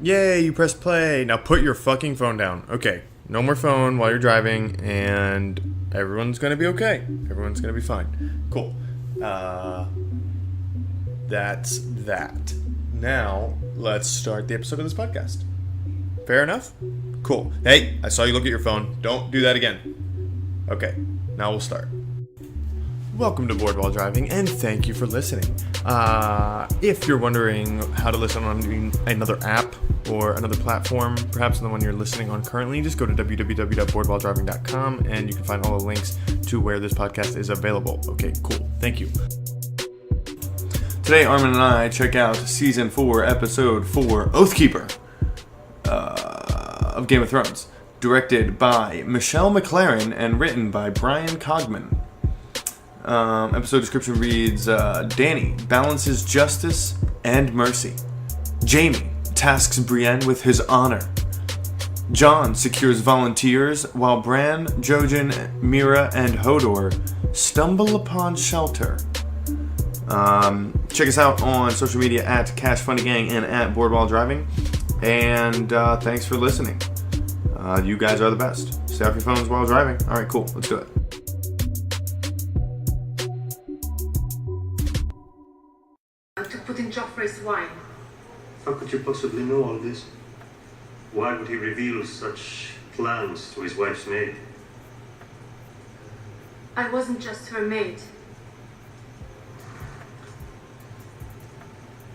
Yay, you press play. Now put your fucking phone down. Okay, no more phone while you're driving, and everyone's gonna be okay. Everyone's gonna be fine. Cool. That's that. Now, let's start the episode of this podcast. Fair enough? Cool. Hey, I saw you look at your phone. Don't do that again. Okay, now we'll start. Welcome to Board While Driving, and thank you for listening. If you're wondering how to listen on another app or another platform, perhaps the one you're listening on currently, just go to www.boardwhiledriving.com and you can find all the links to where this podcast is available. Okay, cool. Thank you. Today, Armen and I check out Season 4, Episode 4, Oathkeeper of Game of Thrones, directed by Michelle MacLaren and written by Brian Cogman. Episode description reads, Danny balances justice and mercy. Jaime tasks Brienne with his honor. Jon secures volunteers while Bran, Jojen, Mira, and Hodor stumble upon shelter. Check us out on social media at Cash Funny Gang and at Board While Driving. And thanks for listening. You guys are the best. Stay off your phones while driving. All right, cool. Let's do it. To put in Joffrey's wine. How could you possibly know all this? Why would he reveal such plans to his wife's maid? I wasn't just her maid.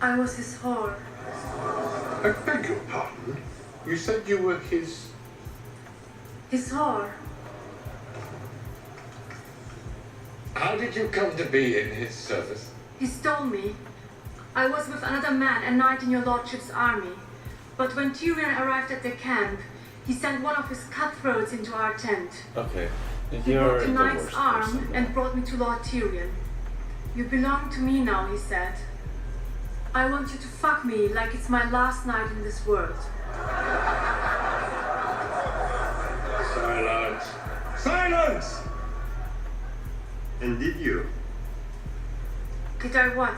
I was his whore. I beg your pardon? You said you were his... His whore. How did you come to be in his service? He stole me. I was with another man a knight in your lordship's army. But when Tyrion arrived at the camp, he sent one of his cutthroats into our tent. Okay. He broke the knight's arm and brought me to Lord Tyrion. You belong to me now, he said. I want you to fuck me like it's my last night in this world. Silence! Silence! And did you? Did I what?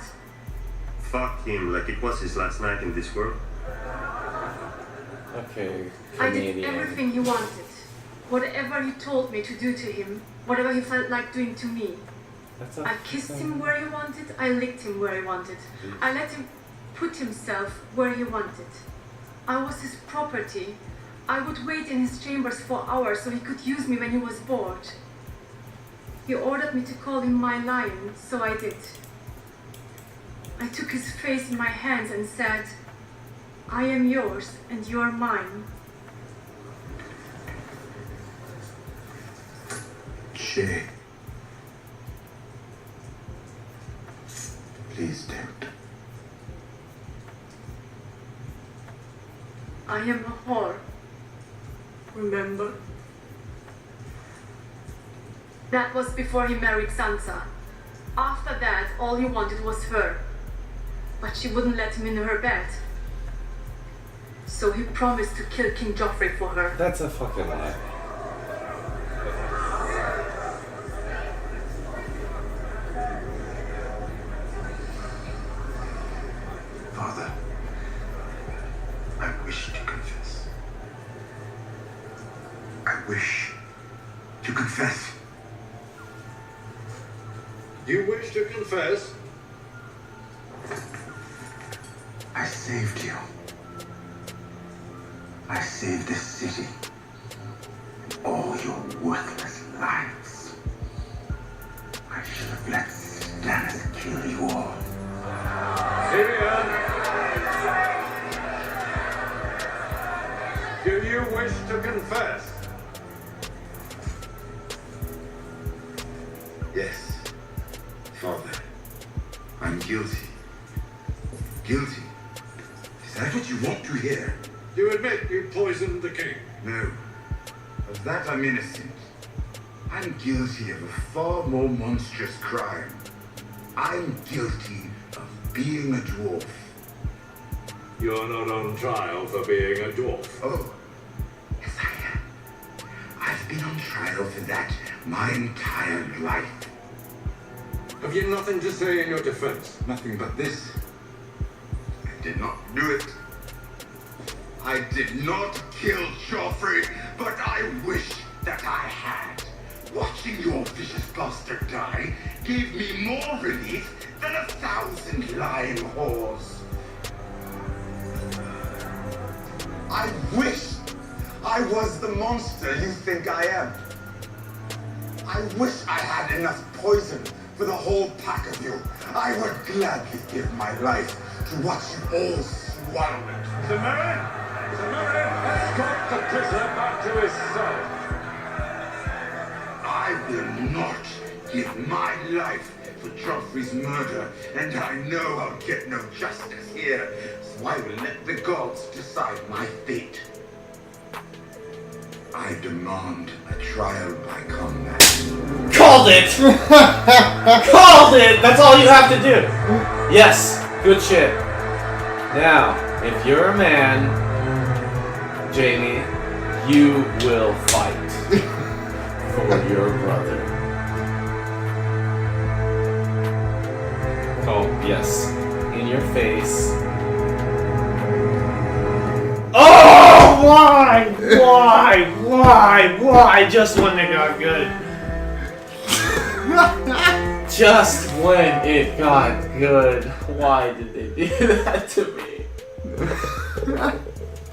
Fuck him like it was his last night in this world? Okay. I did everything he wanted. Whatever he told me to do to him, whatever he felt like doing to me. I kissed him where he wanted, I licked him where he wanted. I let him put himself where he wanted. I was his property. I would wait in his chambers for hours so he could use me when he was bored. He ordered me to call him my lion, so I did. I took his face in my hands and said, I am yours and you are mine. Shane. Please don't. I am a whore. Remember? That was before he married Sansa. After that, all he wanted was her. But she wouldn't let him in her bed. So he promised to kill King Joffrey for her. That's a fucking lie. Father, I wish to confess. I wish to confess. You wish to confess? I saved you. I saved this city and all your worthless lives. I should have let Stannis kill you all. Tyrion! Do you wish to confess? Yes, Father. I'm guilty. Guilty? Is that what you want to hear? You admit you poisoned the king? No. Of that I'm innocent. I'm guilty of a far more monstrous crime. I'm guilty of being a dwarf. You're not on trial for being a dwarf. Oh, yes I am. I've been on trial for that my entire life. Have you nothing to say in your defense? Nothing but this. I did not do it. I did not kill Joffrey, but I wish that I had. Watching your vicious bastard die gave me more relief than 1,000 lying whores. I wish I was the monster you think I am. I wish I had enough poison for the whole pack of you. I would gladly give my life to watch you all swallow it. Samarin, escort the prisoner back to his cell. I will not give my life for Joffrey's murder, and I know I'll get no justice here, so I will let the gods decide my fate. I demand a trial by combat. Called it! Called it! That's all you have to do! Yes, good shit. Now, if you're a man, Jamie, you will fight for your brother. Oh, yes. In your face. Oh, why? Why? Just when it got good. Just when it got good. Why did they do that to me?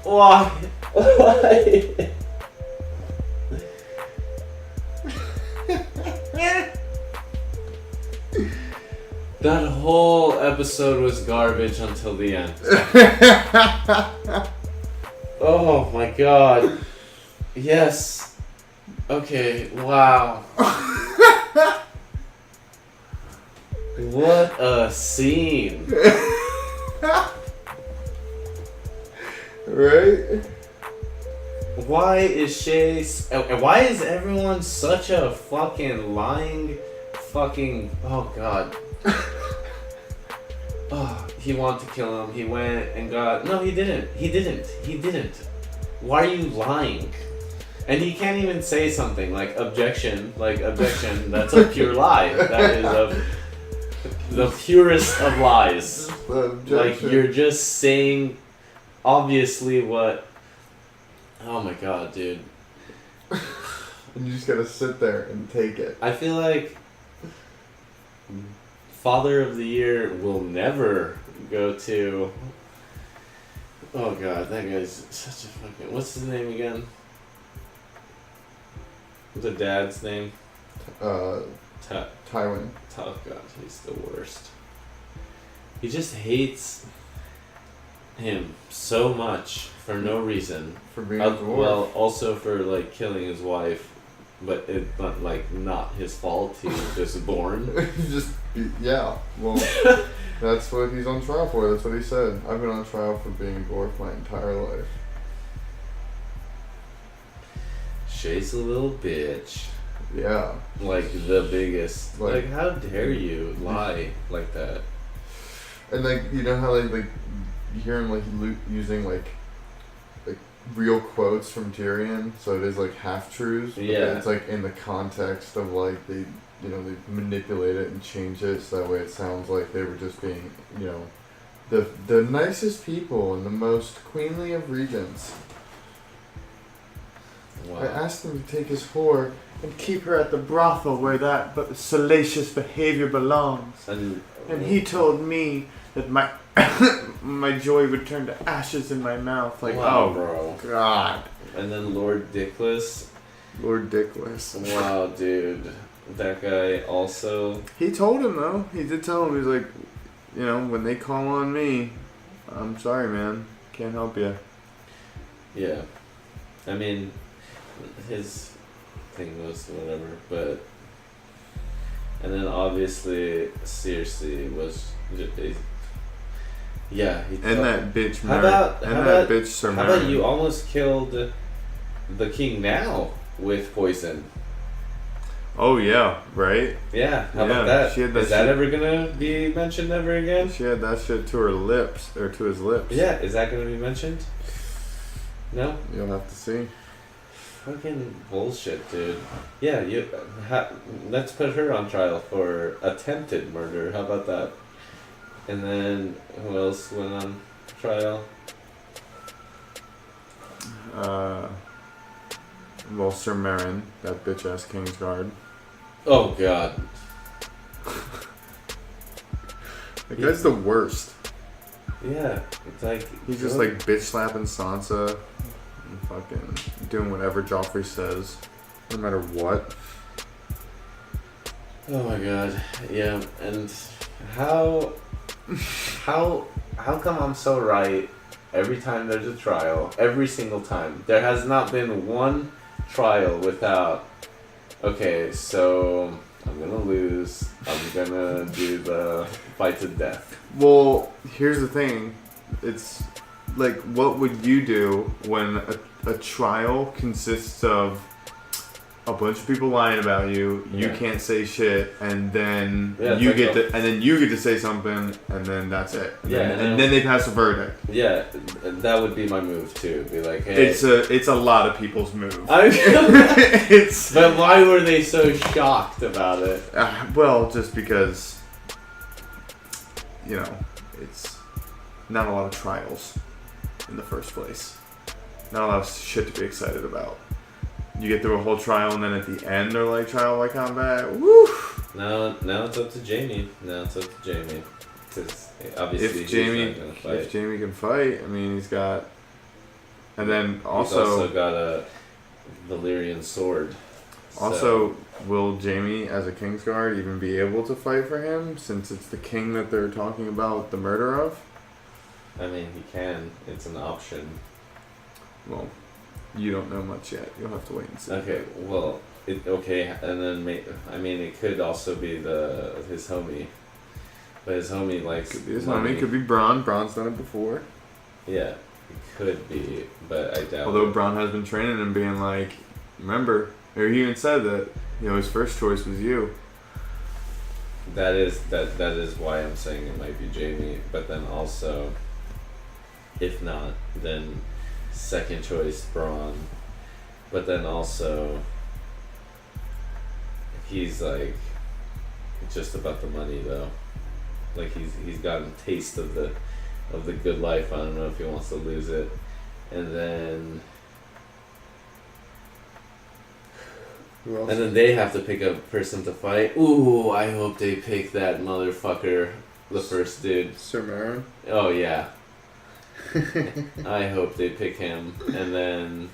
Why? That whole episode was garbage until the end. Oh my god. Yes. Okay, wow. What a scene. Right? Why is everyone such a fucking lying fucking... Oh god. Oh, he wanted to kill him. He went and got... No, he didn't. He didn't. Why are you lying? And he can't even say something like objection. That's a pure lie. That is the purest of lies. Like, you're just saying obviously what... Oh my god, dude. And you just gotta sit there and take it. I feel like Father of the Year will never go to... Oh god, that guy's such a fucking... What's his name again? The dad's name? Tywin. Oh god, he's the worst. He just hates him so much for no reason. For being a dwarf. Well, also for like killing his wife, but like not his fault. He was just born. Yeah. Well, that's what he's on trial for. That's what he said. I've been on trial for being a dwarf my entire life. Shay's a little bitch. Yeah. Like the biggest. Like how dare you lie like that? And like, you know how like you hear him like using like real quotes from Tyrion, so it is like half truths. Yeah. It's like in the context of like they manipulate it and change it so that way it sounds like they were just being, the nicest people and the most queenly of regents. Wow. I asked him to take his whore and keep her at the brothel where that salacious behavior belongs. And he told me that my my joy would turn to ashes in my mouth. Like, wow, oh, bro. God. And then Lord Dickless. Wow, dude. That guy also... He told him, though. He did tell him. He's like, when they call on me, I'm sorry, man. Can't help you. Yeah. I mean, his thing was whatever, but... And then obviously, Cersei was... Yeah. And that bitch How about Sir you almost killed the king now with poison? Oh yeah, right? Yeah, how about that? She had that is that ever gonna be mentioned ever again? She had that shit to her lips, or to his lips. Yeah, is that gonna be mentioned? No? You'll have to see. Fucking bullshit, dude. Yeah, let's put her on trial for attempted murder. How about that? And then, who else went on trial? Well, Sir Merrin, that bitch ass Kingsguard. Oh god. That guy's the worst. Yeah, it's like He's just like bitch slapping Sansa and fucking doing whatever Joffrey says, no matter what. Oh my god. Yeah, and how come I'm so right every time there's a trial? Every single time. There has not been one trial without, okay, so I'm gonna lose. I'm gonna do the fight to death. Well, here's the thing. It's like, what would you do when a trial consists of a bunch of people lying about you? You can't say shit, and then you get to say something, and then that's it. And then they pass a verdict. Yeah, that would be my move too. Be like, hey, it's a lot of people's move. But why were they so shocked about it? Well, just because, it's not a lot of trials in the first place. Not a lot of shit to be excited about. You get through a whole trial, and then at the end they're like, trial by combat. Woo! Now it's up to Jamie. Because obviously if Jamie can fight, I mean, he's got, and then also he's also got a Valyrian sword. Also, will Jamie, as a Kingsguard, even be able to fight for him, since it's the king that they're talking about the murder of? I mean, he can. It's an option. Well, you don't know much yet. You'll have to wait and see. Okay, well, and then it could also be his homie. But his homie likes could be his homie, could be Bronn. Bronn's done it before. Yeah, it could be, but I doubt Although Bronn has been training him, being like, remember, or he even said that, his first choice was you. That is why I'm saying it might be Jamie, but then also, if not, then second choice Bronn, but then also he's like just about the money though. Like he's gotten a taste of the good life. I don't know if he wants to lose it, and then they have to pick a person to fight. Ooh, I hope they pick that motherfucker, the first dude. Sir Merrin? Oh yeah. I hope they pick him, and then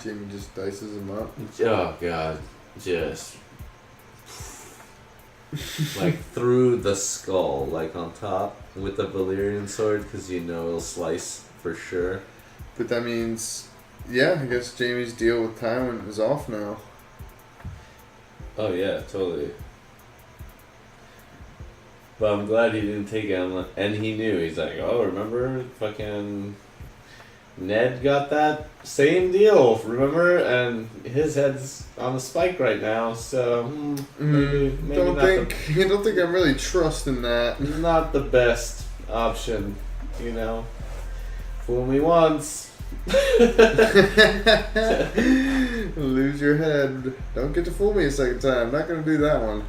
Jamie just dices him up. Oh god, just like through the skull, like on top with the Valyrian sword, because it'll slice for sure. But that means, I guess Jamie's deal with Tywin is off now. Oh yeah, totally. But I'm glad he didn't take him, and he knew. He's like, oh, remember, fucking Ned got that same deal, remember? And his head's on a spike right now, so maybe don't think I'm really trusting that. Not the best option, Fool me once. Lose your head. Don't get to fool me a second time. Not gonna do that one.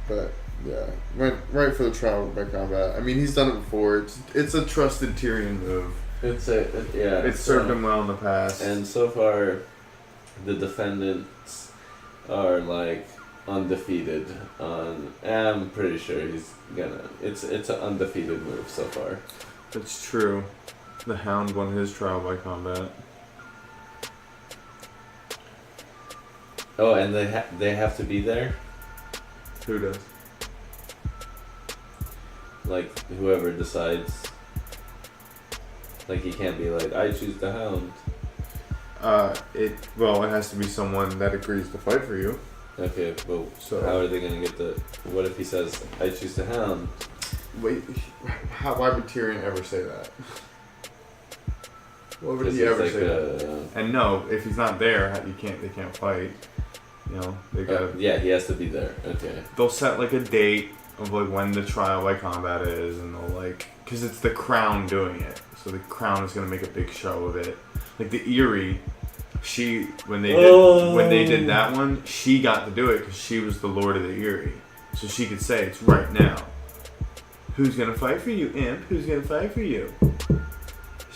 But yeah, went right for the trial by combat. I mean, he's done it before. It's a trusted Tyrion move. It's served him well in the past. And so far, the defendants are like undefeated. I'm pretty sure he's gonna. It's an undefeated move so far. It's true. The Hound won his trial by combat. Oh, and they have to be there? Who does? Like, whoever decides. Like, he can't be like, I choose the Hound. It has to be someone that agrees to fight for you. Okay, well, so how are they going to get the... What if he says, I choose the Hound? Wait, why would Tyrion ever say that? What would he ever say that? And no, if he's not there, they can't fight. They gotta... he has to be there. Okay. They'll set, like, a date of, like, when the trial by combat is, and they'll, like... Because it's the Crown doing it. So the Crown is going to make a big show of it. Like, the Eyrie... When they did that one, she got to do it because she was the Lord of the Eyrie. So she could say, it's right now. Who's gonna fight for you, imp? Who's gonna fight for you?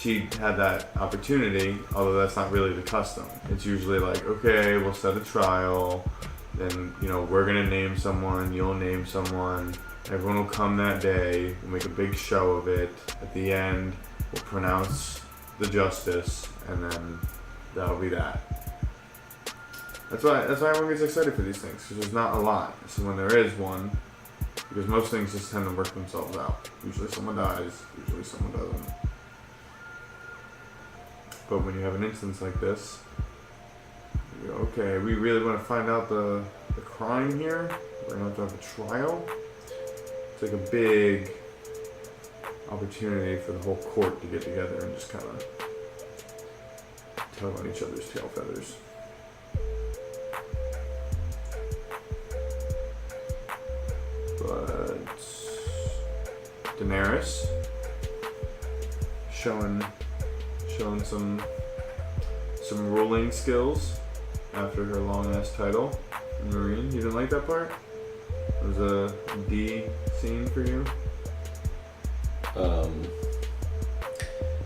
she had that opportunity, although that's not really the custom. It's usually like, okay, we'll set a trial, then, you know, we're gonna name someone, you'll name someone, everyone will come that day, we'll make a big show of it. At the end, we'll pronounce the justice, and then that'll be that. That's why everyone gets excited for these things, because there's not a lot. So when there is one, because most things just tend to work themselves out. Usually someone dies, usually someone doesn't. But when you have an instance like this, you go, okay, we really want to find out the crime here. We're going to have a trial. It's like a big opportunity for the whole court to get together and just kind of tug on each other's tail feathers. But Daenerys showing some ruling skills after her long ass title in Marine. You didn't like that part? It was a D scene for you?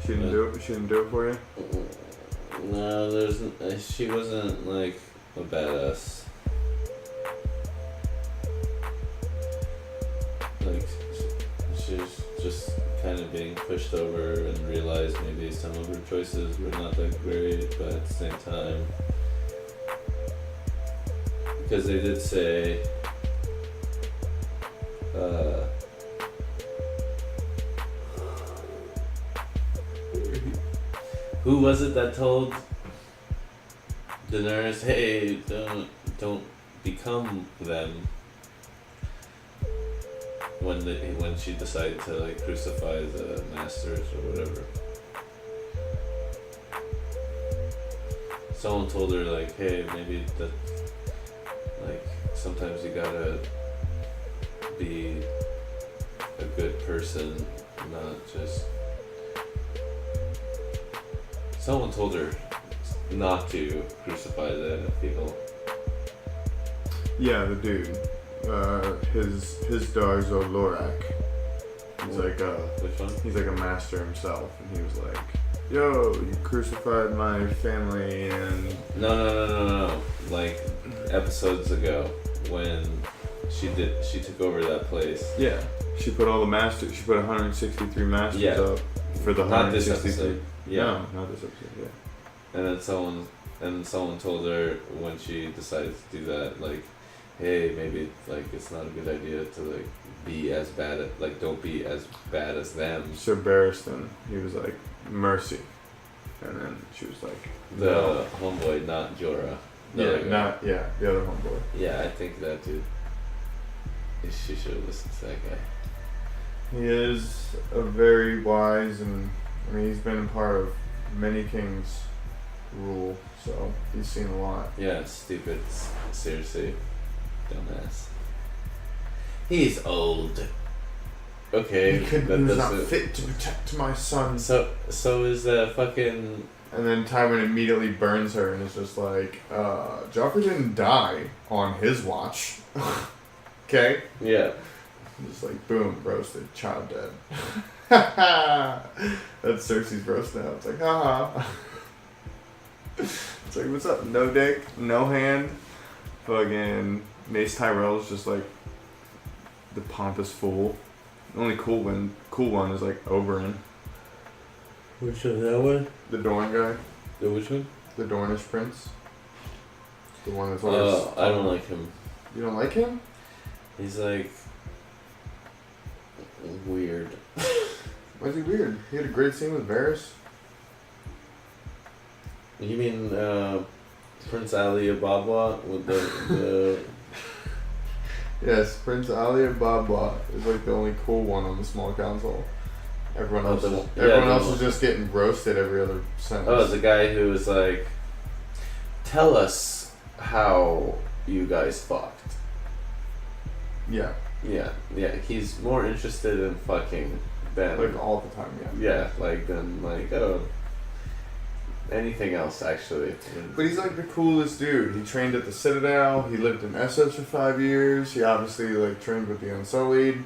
She didn't do it. She didn't do it for you. No, she wasn't like a badass. Like she's just kind of being pushed over and realized maybe some of her choices were not that great, but at the same time, because they did say who was it that told Daenerys, hey, don't become them, when she decided to like crucify the masters or whatever. Someone told her like, hey, maybe that, like, sometimes you gotta be a good person, not just. Someone told her not to crucify the people. Yeah, the dude. His Darzo Lorak. He's like Which one? He's like a master himself, and he was like, "Yo, you crucified my family," and No. Like episodes ago, when she took over that place. yeah, she put all the masters. She put 163 masters up for the Not this 163. episode. Yeah. No, not this episode. Yeah. And then someone told her when she decided to do that, like, hey, maybe like it's not a good idea to like be as bad at, like, don't be as bad as them. Sir Barristan, he was like, mercy, and then she was like, The homeboy, not Jorah. the other homeboy. Yeah, I think that dude. She should have listened to that guy. He is a very wise, and I mean, he's been part of many kings' rule, so he's seen a lot. Yeah, stupid. Seriously. Dumbass. He's old. Okay. He was not fit to protect my son. So is fucking. And then Tywin immediately burns her and is just like, Joffrey didn't die on his watch. Okay? Yeah. Just like, boom, roasted, child dead. That's Cersei's roast now. It's like, haha. It's like, what's up? No dick, no hand. Fucking Mace Tyrell's just like the pompous fool. The only cool one is like Oberyn. Which one? That one? The Dorne guy. The which one? The Dornish prince. The one that's always... I don't like him. You don't like him? He's like weird. Why is he weird? He had a great scene with Varys. You mean Prince Ali Ababa with the Yes, Prince Ali of Babla is like the only cool one on the small council. Everyone else, is just getting roasted every other sentence. Oh, the guy who was like, tell us how you guys fucked. Yeah. Yeah. He's more interested in fucking than Like all the time, yeah. Yeah, like than like anything else actually. But he's like the coolest dude. He trained at the Citadel. He lived in Essex for 5 years. He obviously like trained with the Unsullied.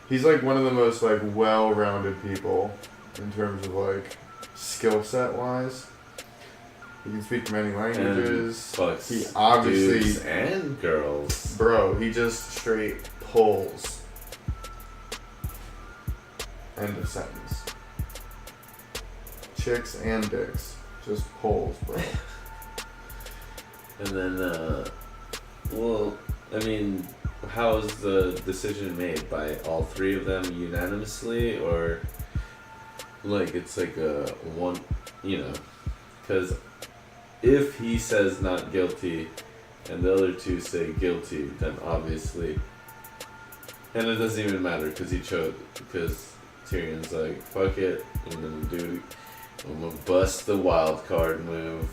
He's like one of the most like well-rounded people in terms of like skill set wise. He can speak many languages. And he obviously dudes and girls. Bro, he just straight pulls. End of sentence. Chicks and dicks. Just pulls, bro. And then, well, I mean, how is the decision made? By all three of them unanimously? Or, like, it's like a one, you know, because if he says not guilty and the other two say guilty, then obviously, and it doesn't even matter because he chose, because Tyrion's like, fuck it, I'm gonna bust the wild card move,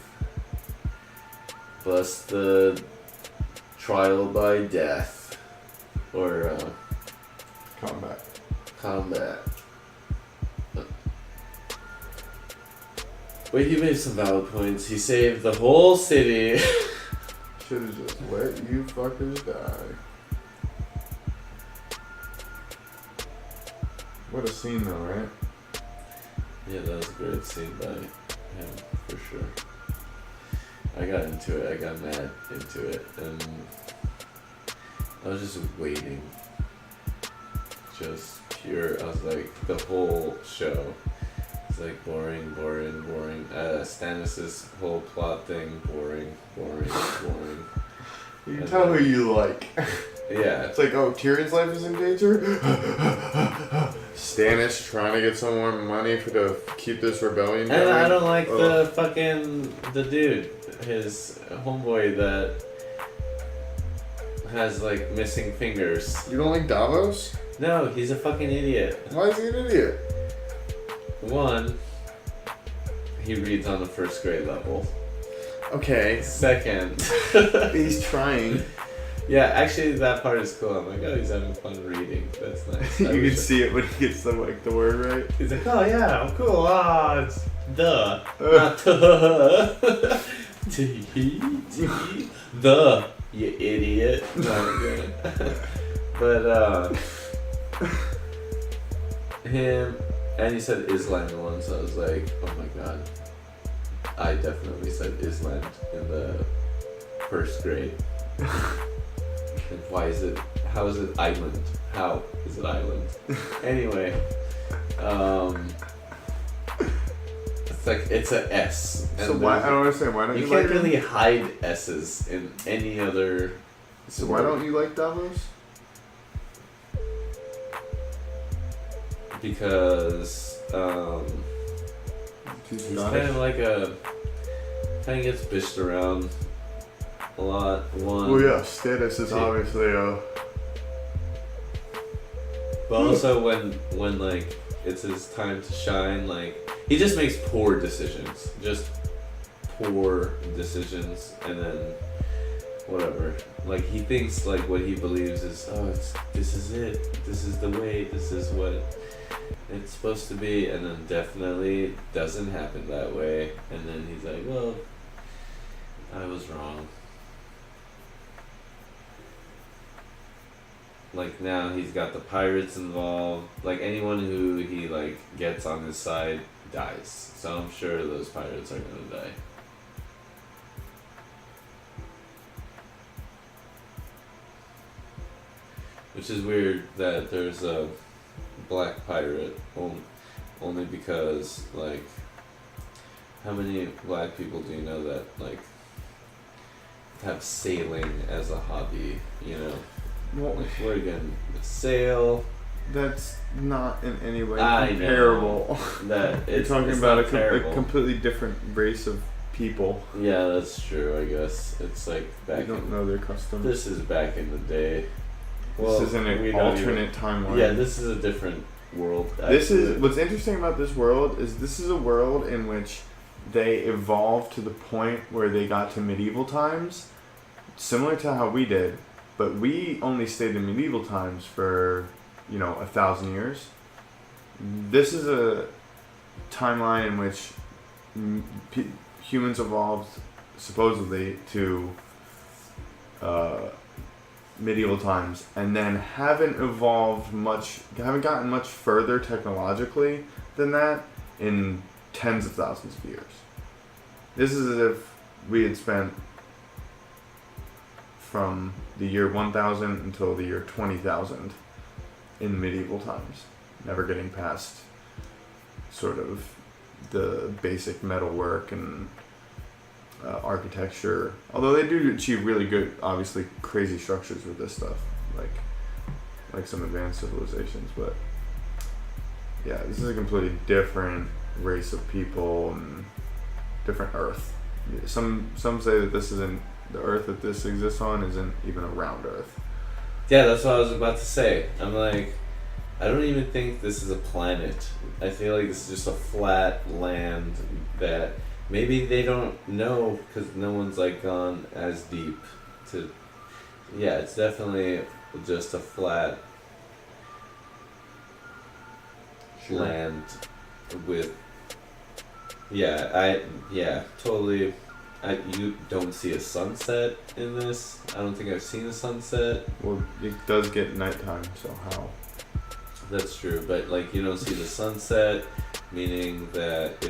bust the trial by death, or combat. But he made some valid points. He saved the whole city. Should've just let you fuckers die. What a scene though, right? Yeah, that was a great scene by him, for sure. I got into it. I got mad into it. And I was just waiting. Just pure. I was like, the whole show. It's like boring. Stannis' whole plot thing, boring. You can tell who you like. Yeah. It's like, oh, Tyrion's life is in danger? Stannis trying to get some more money to keep this rebellion going. And I don't like the dude, his homeboy that has like missing fingers. You don't like Davos? No, he's a fucking idiot. Why is he an idiot? One, he reads on the first grade level. Okay. Second, he's trying. Yeah, actually that part is cool. I'm like, oh, he's having fun reading. That's nice. You can see it when he gets the word right. He's like, oh yeah, I'm cool. Ah, it's the, not the. The, you idiot. But him, and he said Island once. So I was like, oh my god. I definitely said Island in the first grade. And how is it island? How is it island? Anyway, it's like, it's a S. So why, I don't understand, why don't you like can't really hide S's in any other... So why don't you like Davos? Because, he's kind of like kind of gets bitched around a lot. One. Well, yeah, Stannis is obviously But also when like it's his time to shine, like he just makes poor decisions, and then whatever. Like he thinks like what he believes is, this is it, this is the way, this is what it's supposed to be, and then definitely doesn't happen that way, and then he's like, well, I was wrong. Like now he's got the pirates involved. Like anyone who he like gets on his side dies. So I'm sure those pirates are gonna die. Which is weird that there's a black pirate only because like how many black people do you know that like have sailing as a hobby, you know? Well, like we're gonna sail. That's not in any way I comparable. That You're talking about a completely different race of people. Yeah, that's true. I guess it's like back. You don't know their customs. This is back in the day. Well, this isn't an alternate timeline. Yeah, this is a different world. This is what's interesting about this world is this is a world in which they evolved to the point where they got to medieval times, similar to how we did, but we only stayed in medieval times for 1,000 years. This is a timeline in which humans evolved supposedly to medieval times, and then haven't gotten much further technologically than that in tens of thousands of years. This is as if we had spent from the year 1000 until the year 20,000 in medieval times, never getting past sort of the basic metalwork and architecture. Although they do achieve really good, obviously crazy structures with this stuff, like some advanced civilizations. But yeah, this is a completely different race of people and different Earth. Some say that this isn't the Earth that this exists on isn't even a round Earth. Yeah, that's what I was about to say. I'm like, I don't even think this is a planet. I feel like this is just a flat land that maybe they don't know because no one's like gone as deep to. Yeah, it's definitely just a flat land with. Yeah, totally. You don't see a sunset in this. I don't think I've seen a sunset. Well, it does get nighttime, so how? That's true, but like you don't see the sunset, meaning that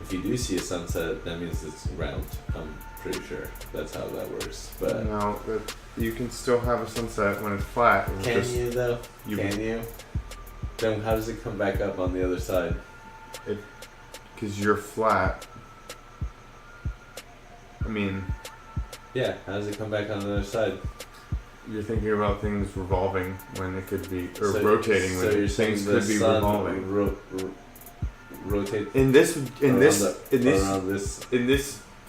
if you do see a sunset, that means it's round. I'm pretty sure that's how that works. But no, you can still have a sunset when it's flat. Can you though? Can you? Then how does it come back up on the other side? Because you're flat. I mean... Yeah, how does it come back on the other side? You're thinking about things revolving when it could be... Or rotating when things could be revolving. Rotate in this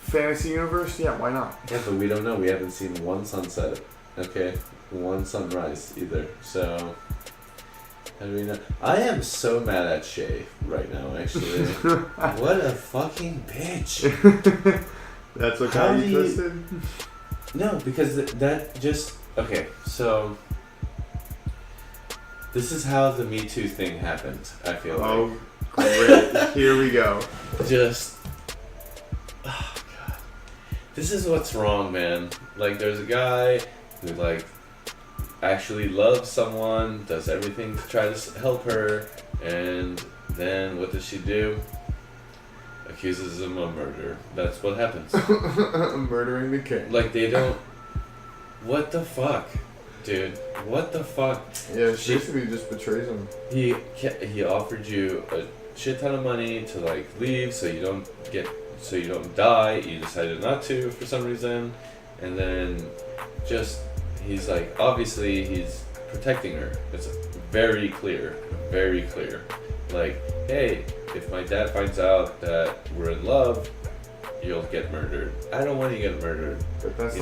fantasy universe, yeah, why not? Yeah, but we don't know. We haven't seen one sunset. Okay? One sunrise either. So... How do we know? I am so mad at Shay right now, actually. What a fucking bitch. That's what got you twisted? No, because that just... Okay, so... This is how the Me Too thing happened, I feel like. Oh, great. Here we go. Just... Oh, God. This is what's wrong, man. Like, there's a guy who, like... actually loves someone, does everything to try to help her, and then what does she do? Accuses him of murder. That's what happens. Murdering the king. Like, they don't... What the fuck? Dude, what the fuck? Yeah, she basically just betrays him. He offered you a shit ton of money to, like, leave so you don't die. You decided not to for some reason, and then just... He's like, obviously he's protecting her. It's very clear. Like, hey, if my dad finds out that we're in love, you'll get murdered. I don't want you to get murdered. But that's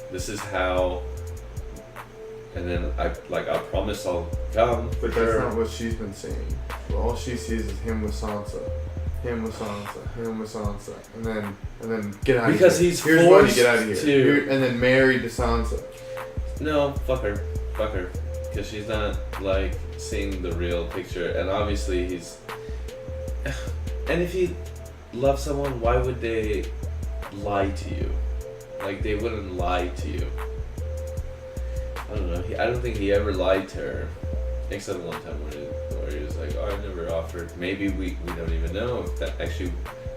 this is how. And then I promise I'll come. But that's not what she's been saying. All she sees is him with Sansa. Him with Sansa, and then get out of here. Because he's Here's forced money, get out of here. And then married to Sansa. No, fuck her, because she's not like seeing the real picture, and obviously he's. And if you love someone, why would they lie to you? Like, they wouldn't lie to you. I don't know. I don't think he ever lied to her, except one time where he was like, "Oh, I never offered." Maybe we don't even know if that actually.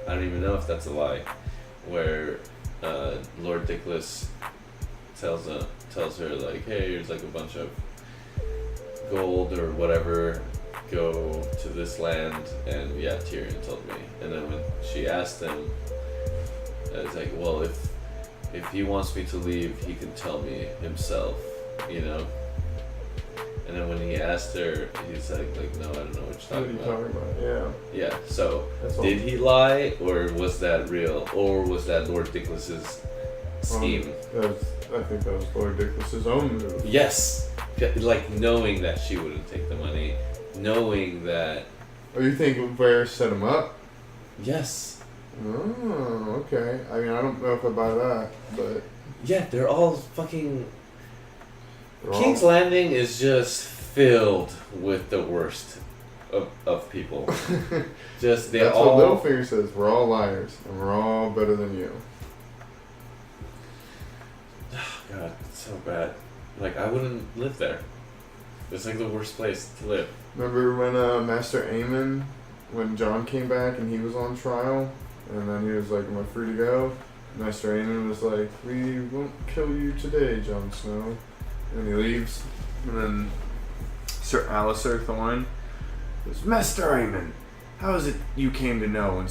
I don't even know if that's a lie. Where Lord Dickless tells her like, "Hey, here's like a bunch of gold or whatever. Go to this land." And yeah, Tyrion told me. And then when she asked him, I was like, "Well, if he wants me to leave, he can tell me himself, you know." And then when he asked her, he's like, "No, I don't know what you're talking about." Yeah. So did he lie, or was that real, or was that Lord Dickless's scheme? I think that was Lord Dickless's own move. Yes, like knowing that she wouldn't take the money, knowing that. Oh, you think Blair set him up? Yes. Oh, okay. I mean, I don't know if I buy that, but yeah, they're all fucking. King's Landing is just filled with the worst of people. Just they That's all. what Littlefinger says. We're all liars, and we're all better than you. God, it's so bad. Like, I wouldn't live there. It's like the worst place to live. Remember when Master Aemon when John came back and he was on trial, and then he was like, "Am I free to go?" Master Aemon was like, "We won't kill you today, Jon Snow," and he leaves. And then Sir Alistair Thorne goes, "Master Aemon, how is it you came to know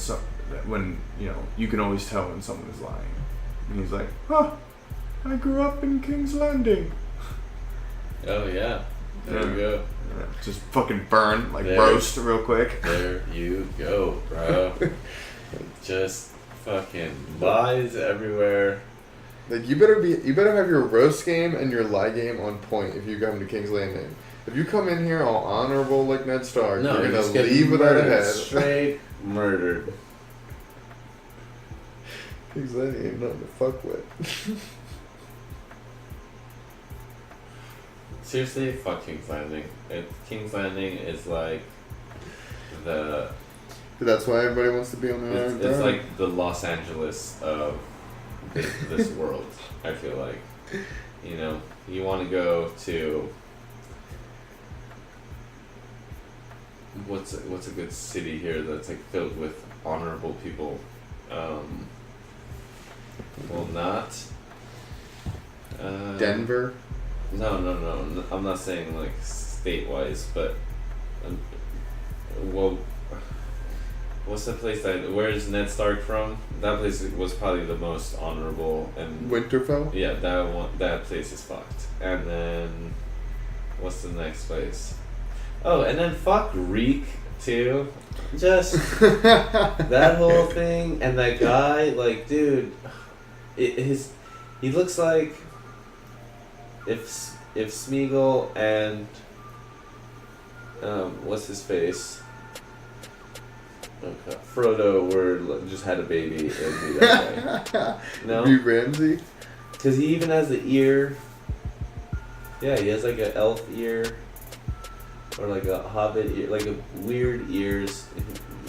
when you know you can always tell when someone is lying?" And he's like, I grew up in King's Landing." Oh yeah. There you go. Yeah, just fucking burn, like There. roast real quick. There you go, bro. Just fucking lies everywhere. Like you better have your roast game and your lie game on point if you come to King's Landing. If you come in here all honorable like Ned Stark, No, you're you gonna just get leave without a murdered, head. straight murdered. King's Landing ain't nothing to fuck with. Seriously, fuck King's Landing. King's Landing is like the. That's why everybody wants to be on the Iron It's Throne. like the Los Angeles of this world. I feel like, you know, you want to go to. What's a good city here that's like filled with honorable people? Well, not. Denver. No. I'm not saying like state-wise, but well, what's the place where's Ned Stark from? That place was probably the most honorable and Winterfell. yeah, that place is fucked. And then what's the next place? Oh, and then fuck Reek too. Just that whole thing and that guy, like, dude, he looks like if Smeagol and what's his face? Okay. Frodo just had a baby and be that guy. No? Be Ramsay. Because he even has the ear. Yeah, he has like an elf ear. Or like a hobbit ear. Like a weird ears.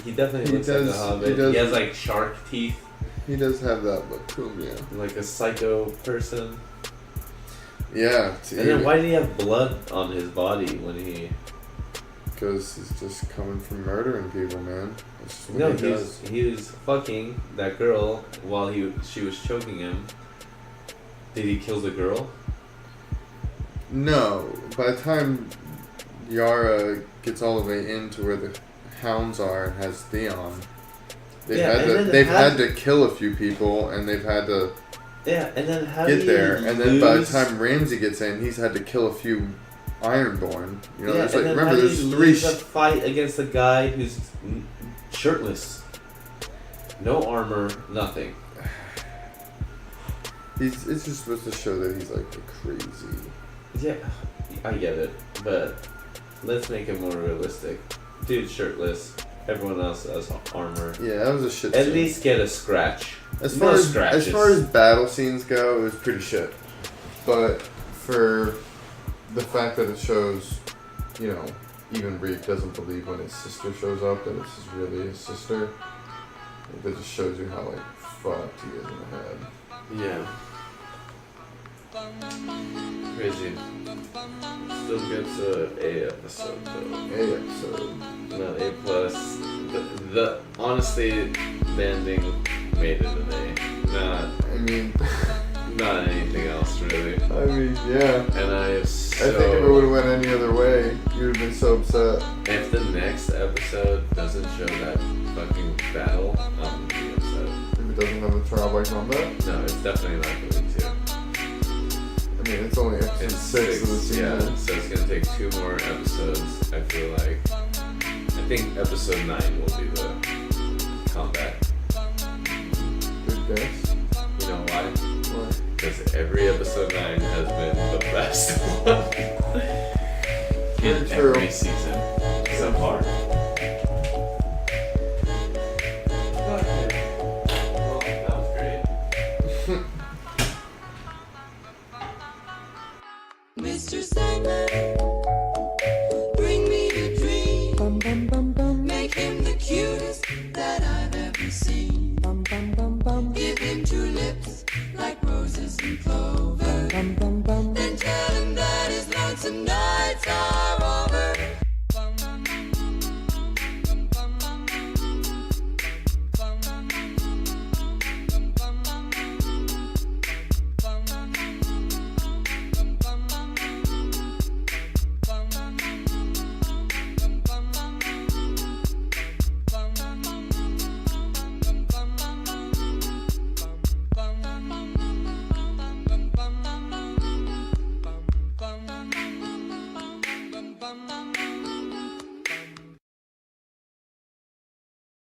He definitely looks like a hobbit. He has like shark teeth. He does have that look to him, yeah. Like a psycho person. Yeah. And then why did he have blood on his body when he... Because he's just coming from murdering people, man. That's just what No, he does. he was fucking that girl while she was choking him. Did he kill the girl? No. By the time Yara gets all the way into where the hounds are and has Theon, they've had to kill a few people and they've had to and then how get there. And then by the time Ramsay gets in, he's had to kill a few Ironborn. You know, there's like, remember, there's three. A fight against a guy who's shirtless, no armor, nothing. It's just supposed to show that he's like crazy. Yeah, I get it, but let's make it more realistic. Dude, shirtless. Everyone else has armor. Yeah, that was a shit. At scene. least get a scratch. As far as battle scenes go, it was pretty shit. But for the fact that it shows, you know, even Reek doesn't believe when his sister shows up that it's really his sister. That just shows you how like fucked he is in the head. Yeah. Crazy. Still gets a episode though. A episode. No, A plus. The honestly, the ending made it an A. Not anything else really. I mean, yeah. And I think if it would have went any other way, you would have been so upset. If the next episode doesn't show that fucking battle, I'm gonna be upset. If it doesn't have a trial by combat? No, it's definitely not going to. I mean, it's only episode 6 of the season. Yeah, so it's gonna take 2 more episodes. I feel like. I think episode 9 will be the combat. Good guess. You know why? Why? Because every episode 9 has been the best one in every season so far. Okay. Well, that was great. Mr. Sandman, bring me a dream. Make him the cutest that I've ever seen.